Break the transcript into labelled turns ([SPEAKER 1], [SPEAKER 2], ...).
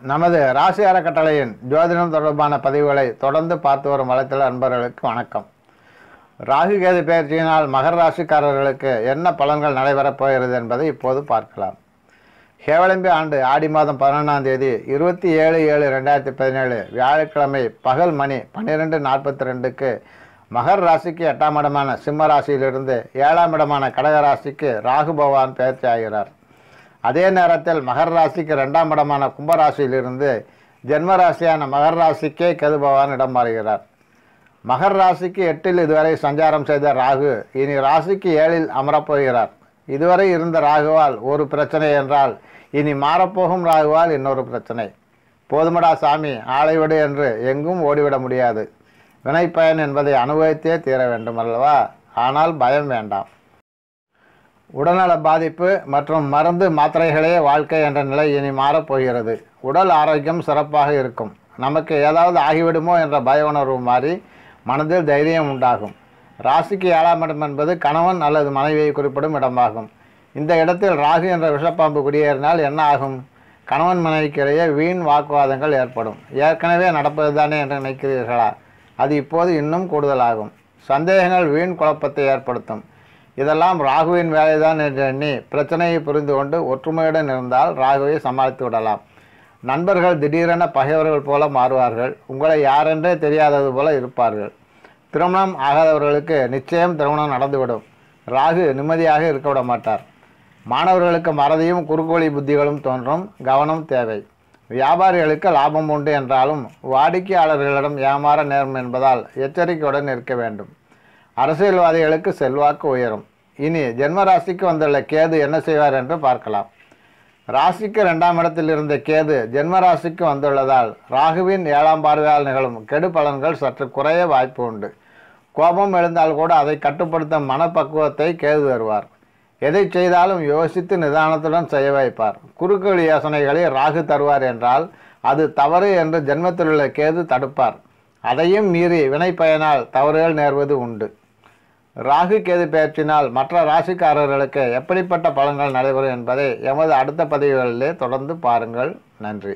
[SPEAKER 1] நமது ராசி அறக்கட்டளையின் ஜோதிடம் தொடர்பான பதிவுகளை தொடர்ந்து பார்த்து வரும் வலைத்தள அன்பர்களுக்கு வணக்கம். ராகு கேது பெயர்ச்சியினால் மகர ராசிக்காரர்களுக்கு என்ன பலன்கள் நடைபெறப் போகிறது என்பதை இப்போது பார்க்கலாம். ஹேவலம்பி ஆண்டு ஆடி மாதம் 11ஆம் தேதி 27/7/2017 வியாழக்கிழமை பகல் மணி 12:42க்கு மகர ராசிக்கு 8ஆம் இடமான சிம்ம ராசியிலிருந்து 7ஆம் இடமான கடக ராசிக்கு ராகு பகவான் பெயர்ச்சி ஆகிறார். அதே நேரத்தில் மகர ராசிக்கு 2ஆம் இடமான கும்பராசியிலிருந்து ஜென்ம ராசியான மகர ராசிக்கே கேது பகவான் இடம் மாறுகிறார். மகர ராசிக்கு 8இல் இதுவரை சஞ்சாரம் செய்த ராகு இனி ராசிக்கு 7இல் அமரப்போகிறார். இதுவரை இருந்த ராகுவால் ஒரு பிரச்சனை என்றால் இனி மாறப்போகும் ராகுவால் இன்னொரு பிரச்சனை. போதுமடா சாமி ஆளைவிடு என்று எங்கும் ஓடிவிட முடியாது. வினைப்பயன் என்பதை அனுபவித்தே தீர வேண்டும் அல்லவா? ஆனால் பயம் வேண்டாம். உடல்நல பாதிப்பு மற்றும் மருந்து மாத்திரைகளே வாழ்க்கை என்ற நிலை இனி மாறப்போகிறது. உடல் ஆரோக்கியம் சிறப்பாக இருக்கும். நமக்கு ஏதாவது ஆகிவிடுமோ என்ற பய உணர்வு மாறி மனதில் தைரியம் உண்டாகும். ராசிக்கு 7ஆம் இடம் என்பது கணவன் அல்லது மனைவியை குறிப்பிடும் இடமாகும். இந்த இடத்தில் ராகு என்ற விஷப்பாம்பு குடியேறினால் என்ன ஆகும்? கணவன் மனைவிக்கு இடையே வீண் வாக்குவாதங்கள் ஏற்படும். ஏற்கனவே நடப்பது தானே என்று நினைக்கிறீர்களா? அது இப்போது இன்னும் கூடுதலாகும். சந்தேகங்கள் வீண் குழப்பத்தை ஏற்படுத்தும். இதெல்லாம் ராகுவின் வேலைதான் என்று எண்ணி பிரச்சனையை புரிந்து கொண்டு ஒற்றுமையுடன் இருந்தால் ராகுவை சமாளித்து விடலாம். நண்பர்கள் திடீரென பகைவர்கள் போல மாறுவார்கள். உங்களை யாரென்றே தெரியாதது போல இருப்பார்கள். திருமணம் ஆகாதவர்களுக்கு நிச்சயம் திருமணம் நடந்துவிடும். ராகு நிம்மதியாக இருக்க விட மாட்டார். மாணவர்களுக்கு மறதியும் குறுக்கோழி புத்திகளும் தோன்றும். கவனம் தேவை. வியாபாரிகளுக்கு லாபம் உண்டு என்றாலும் வாடிக்கையாளர்களிடம் ஏமாற நேரும் என்பதால் எச்சரிக்கையுடன் இருக்க வேண்டும். அரசியல்வாதிகளுக்கு செல்வாக்கு உயரும். இனி ஜென்ம ராசிக்கு வந்துள்ள கேது என்ன செய்வார் என்று பார்க்கலாம். ராசிக்கு 2ஆம் இடத்தில் இருந்த கேது ஜென்ம ராசிக்கு வந்துள்ளதால் ராகுவின் 7ஆம் பார்வையால் நிகழும் கெடு பலன்கள் சற்று குறைய வாய்ப்பு உண்டு. கோபம் எழுந்தால் கூட அதை கட்டுப்படுத்தும் மனப்பக்குவத்தை கேது தருவார். எதை செய்தாலும் யோசித்து நிதானத்துடன் செய்ய வைப்பார். குறுக்கு யோசனைகளை ராகு தருவார் என்றால் அது தவறு என்று ஜென்மத்தில் உள்ள கேது தடுப்பார். அதையும் மீறி வினைப்பயனால் தவறுகள் நேர்வது உண்டு. ராகு கேது பெயர்ச்சினால் மற்ற ராசிக்காரர்களுக்கு எப்படிப்பட்ட பலன்கள் நடைபெறும் என்பதை எமது அடுத்த பதிவுகளிலே தொடர்ந்து பாருங்கள். நன்றி.